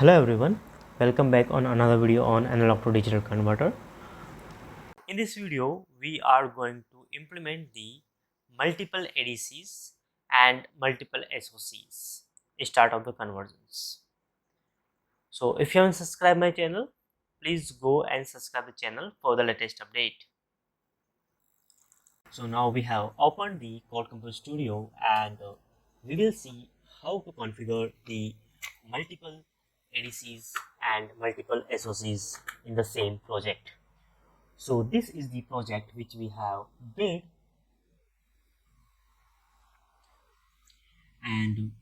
Hello everyone, welcome back on another video on analog to digital converter. In this video, we are going to implement the multiple ADCs and multiple SOCs start of the conversions. So if you haven't subscribed my channel, please go and subscribe the channel for the latest update. So now we have opened the Code Composer Studio and we will see how to configure the multiple ADCs and multiple SOCs in the same project. So this is the project which we have built, and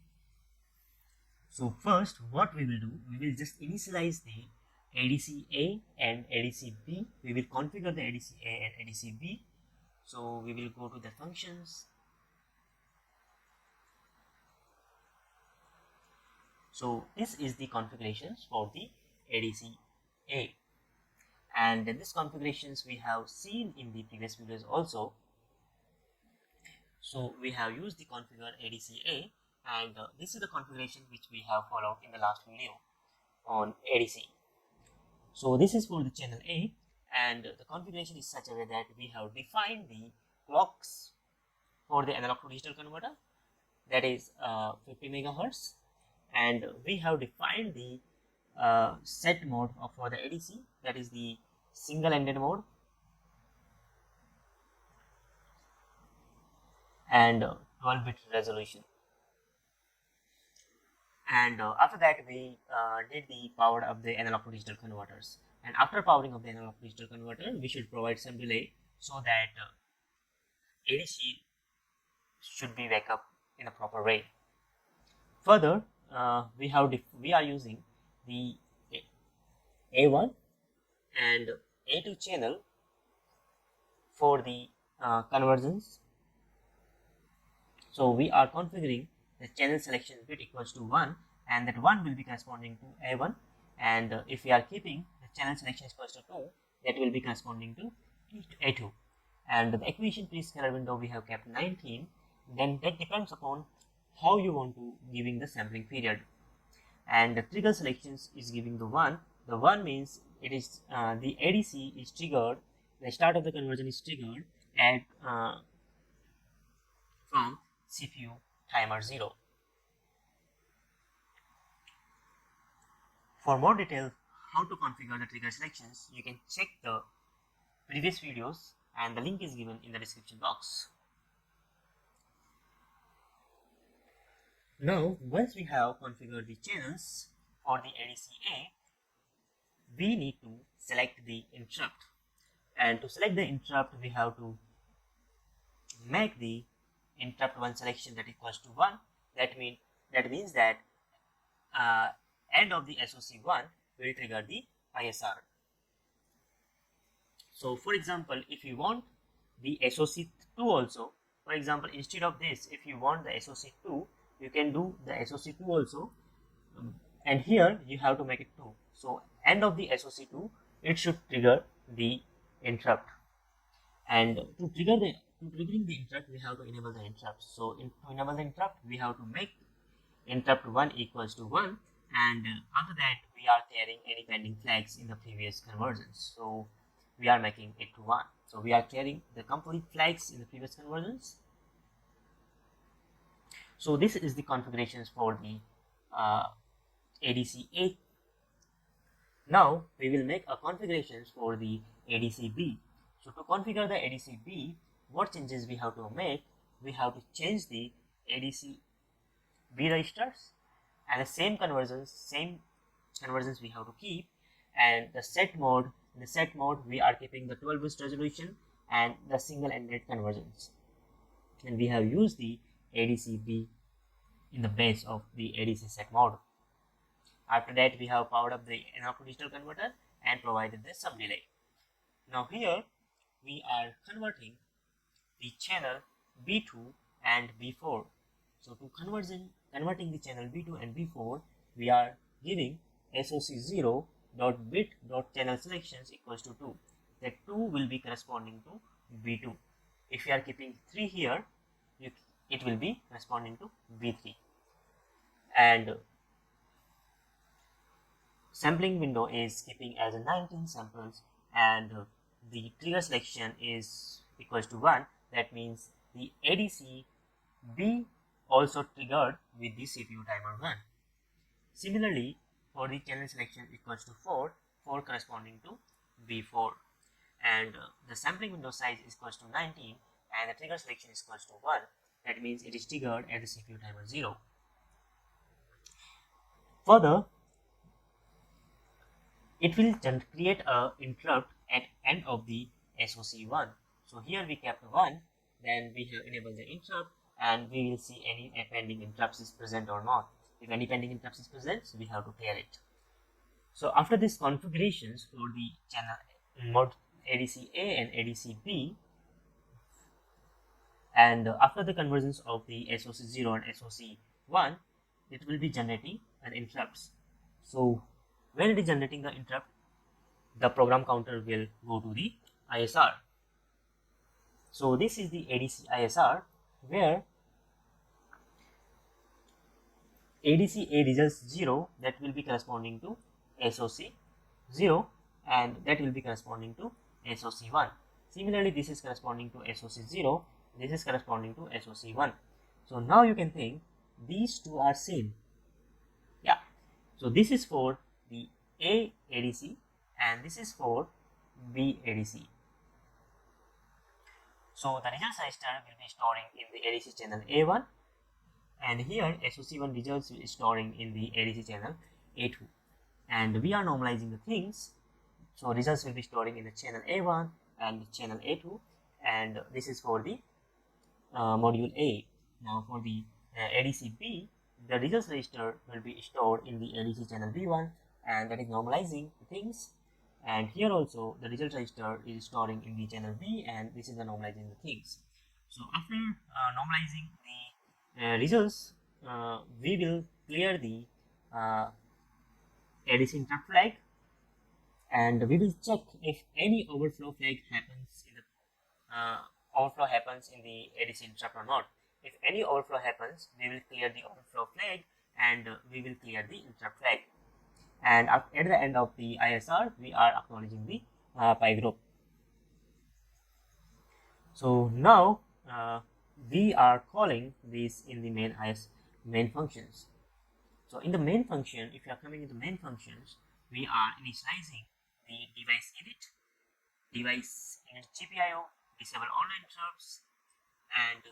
so first what we will do, we will just initialize the ADC-A and ADC-B. We will configure the ADC-A and ADC-B. So we will go to the functions. So this is the configurations for the ADC-A, and these configurations we have seen in the previous videos also. So we have used the configure ADC-A, and this is the configuration which we have followed in the last video on ADC. So this is for the channel A, and the configuration is such a way that we have defined the clocks for the analog to digital converter, that is 50 megahertz, and we have defined the set mode for the ADC, that is the single-ended mode, and 12-bit resolution. And after that we did the power of the analog to digital converters, and after powering of the analog to digital converter we should provide some delay so that ADC should be wake up in a proper way. Further, we are using the A1 and A2 channel for the conversions. So we are configuring the channel selection bit equals to 1, and that 1 will be corresponding to A1, and if we are keeping the channel selection equals to 2, that will be corresponding to A2, and the equation prescaler window we have kept 19. Then that depends upon how you want to giving the sampling period, and the trigger selections is giving the 1. The 1 means it is the ADC is triggered, the start of the conversion is triggered at from CPU timer 0. For more details how to configure the trigger selections, you can check the previous videos, and the link is given in the description box. Now once we have configured the channels for the ADC-A, we need to select the interrupt, and to select the interrupt we have to make the interrupt 1 selection that equals to 1. That means that end of the SOC1 will trigger the ISR. So for example, if you want the SOC2 also, for example, instead of this, if you want the SOC2, you can do the SOC2 also, and here you have to make it 2. So end of the SOC2, it should trigger the interrupt, and to triggering the interrupt we have to enable the interrupt. So to enable the interrupt we have to make interrupt 1 equals to 1, and after that we are clearing any pending flags in the previous conversions. So we are making it to 1. So we are clearing the complete flags in the previous conversions. So this is the configurations for the ADC-A. Now we will make a configurations for the ADC-B. So to configure the ADC-B, what changes we have to make? We have to change the ADC-B registers, and the same conversions we have to keep, and the set mode. In the set mode we are keeping the 12-bit resolution and the single-ended conversions, and we have used the ADC-B in the base of the ADC set mode. After that we have powered up the analog to digital converter and provided the some delay. Now here we are converting the channel B2 and B4. So to converting the channel B2 and B4, we are giving SOC0 dot bit dot channel selections equals to 2. That 2 will be corresponding to B2. If you are keeping 3 here, it will be corresponding to B3. And sampling window is keeping as a 19 samples, and the trigger selection is equals to 1. That means the ADC-B also triggered with the CPU timer 1. Similarly, for the channel selection equals to 4 corresponding to B4, and the sampling window size is equals to 19 and the trigger selection is equals to 1. That means it is triggered at the CPU timer 0. Further, it will create a interrupt at end of the SOC 1. So here we kept 1, then we have enabled the interrupt, and we will see any pending interrupts is present or not. If any pending interrupts is present, we have to clear it. So after these configurations for the channel mode ADC-A and ADC-B, and after the conversions of the SOC 0 and SOC 1, it will be generating an interrupts. So when it is generating the interrupt, the program counter will go to the ISR. So this is the ADC ISR, where ADC-A results 0, that will be corresponding to SOC 0, and that will be corresponding to SOC 1. Similarly, this is corresponding to SOC 0, this is corresponding to SOC 1. So now you can think these two are same. Yeah. So this is for the A ADC and this is for B ADC. So the results register will be storing in the ADC channel A1, and here SOC1 results will be storing in the ADC channel A2. And we are normalizing the things, so results will be storing in the channel A1 and channel A2, and this is for the module A. Now for the ADC-B, the results register will be stored in the ADC channel B1, and that is normalizing the things. And here also the result register is storing in the channel B, and this is the normalizing the things. So after normalizing the results, we will clear the ADC interrupt flag, and we will check if any overflow flag happens in the ADC interrupt or not. If any overflow happens, we will clear the overflow flag and we will clear the interrupt flag. And at the end of the ISR, we are acknowledging the pi group. So now we are calling this in the main functions. So in the main function, if you are coming into main functions, we are initializing the device init GPIO, disable all interrupts, and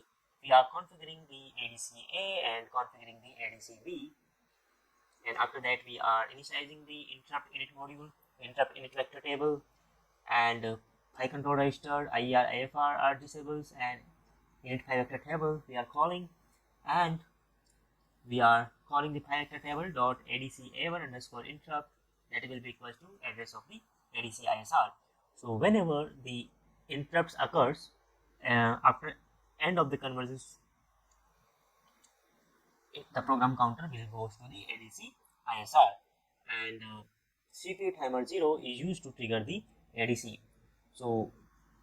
we are configuring the ADC-A and configuring the ADC-B. And after that, we are initializing the interrupt init module, interrupt init vector table, and pi control register, IER, AFR are disables, and init pi vector table we are calling, and we are calling the pi vector table dot ADC-A1 underscore interrupt, that will be equal to address of the ADC ISR. So whenever the interrupts occurs after end of the conversions, the program counter will go to the ADC ISR, and CPU timer 0 is used to trigger the ADC. So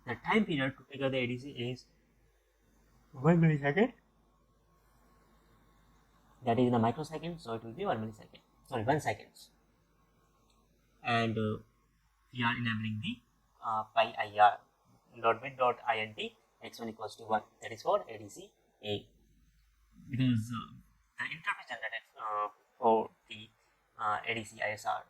the time period to trigger the ADC is 1 millisecond. That is in a microsecond, so it will be 1 millisecond. Sorry, 1 second. And we are enabling the pi IR dot bit dot int x1 equals to 1. That is for ADC-A, because the interrupt is generated for the ADC ISR.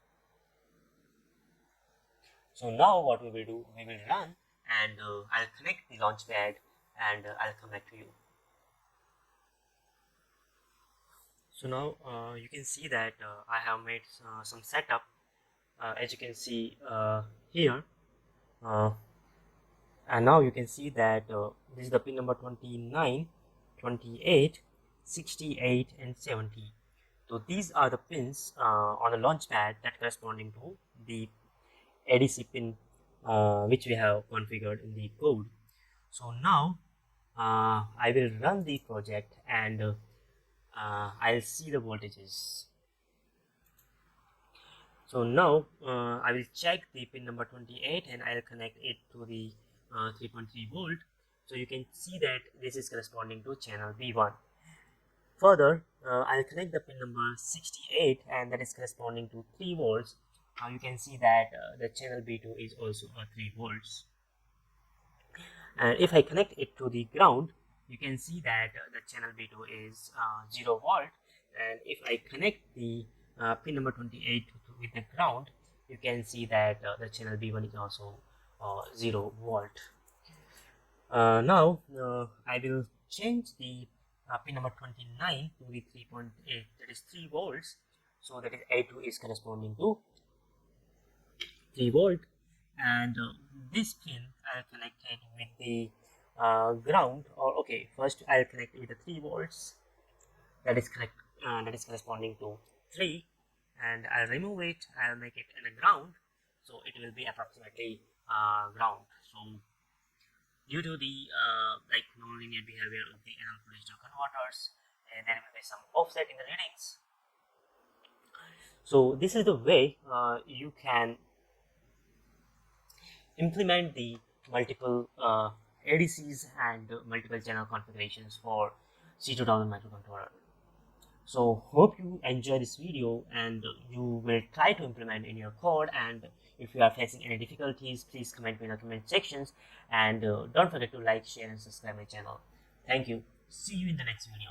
So now what we will do, we will run, and I'll connect the launchpad and I'll come back to you. So now you can see that I have made some setup, as you can see here, and now you can see that this is the pin number 29, 28, 68 and 70. So these are the pins on the launchpad that corresponding to the ADC pin which we have configured in the code. So now I will run the project and I'll see the voltages. So now I will check the pin number 28 and I'll connect it to the 3.3 volt. So you can see that this is corresponding to channel B1. Further, I'll connect the pin number 68, and that is corresponding to 3 volts. Now you can see that the channel B2 is also 3 volts. And if I connect it to the ground, you can see that the channel B2 is 0 volt. And if I connect the pin number 28 with the ground, you can see that the channel B1 is also 0 volt. Now I will change the pin number 29 to the 3.8, that is 3 volts. So that is A2 is corresponding to 3 volt, and this pin I'll connect it with the ground, or okay, first I'll connect it with the 3 volts, that is correct, that is corresponding to 3, and I'll remove it, I'll make it in a ground, so it will be approximately ground. So due to the like nonlinear behavior of the analog to digital converters, there will be some offset in the readings. So this is the way you can implement the multiple ADCs and multiple channel configurations for C2000 microcontroller. So hope you enjoy this video and you will try to implement in your code, and if you are facing any difficulties, please comment in the comment sections, and don't forget to like, share and subscribe my channel. Thank you. See you in the next video.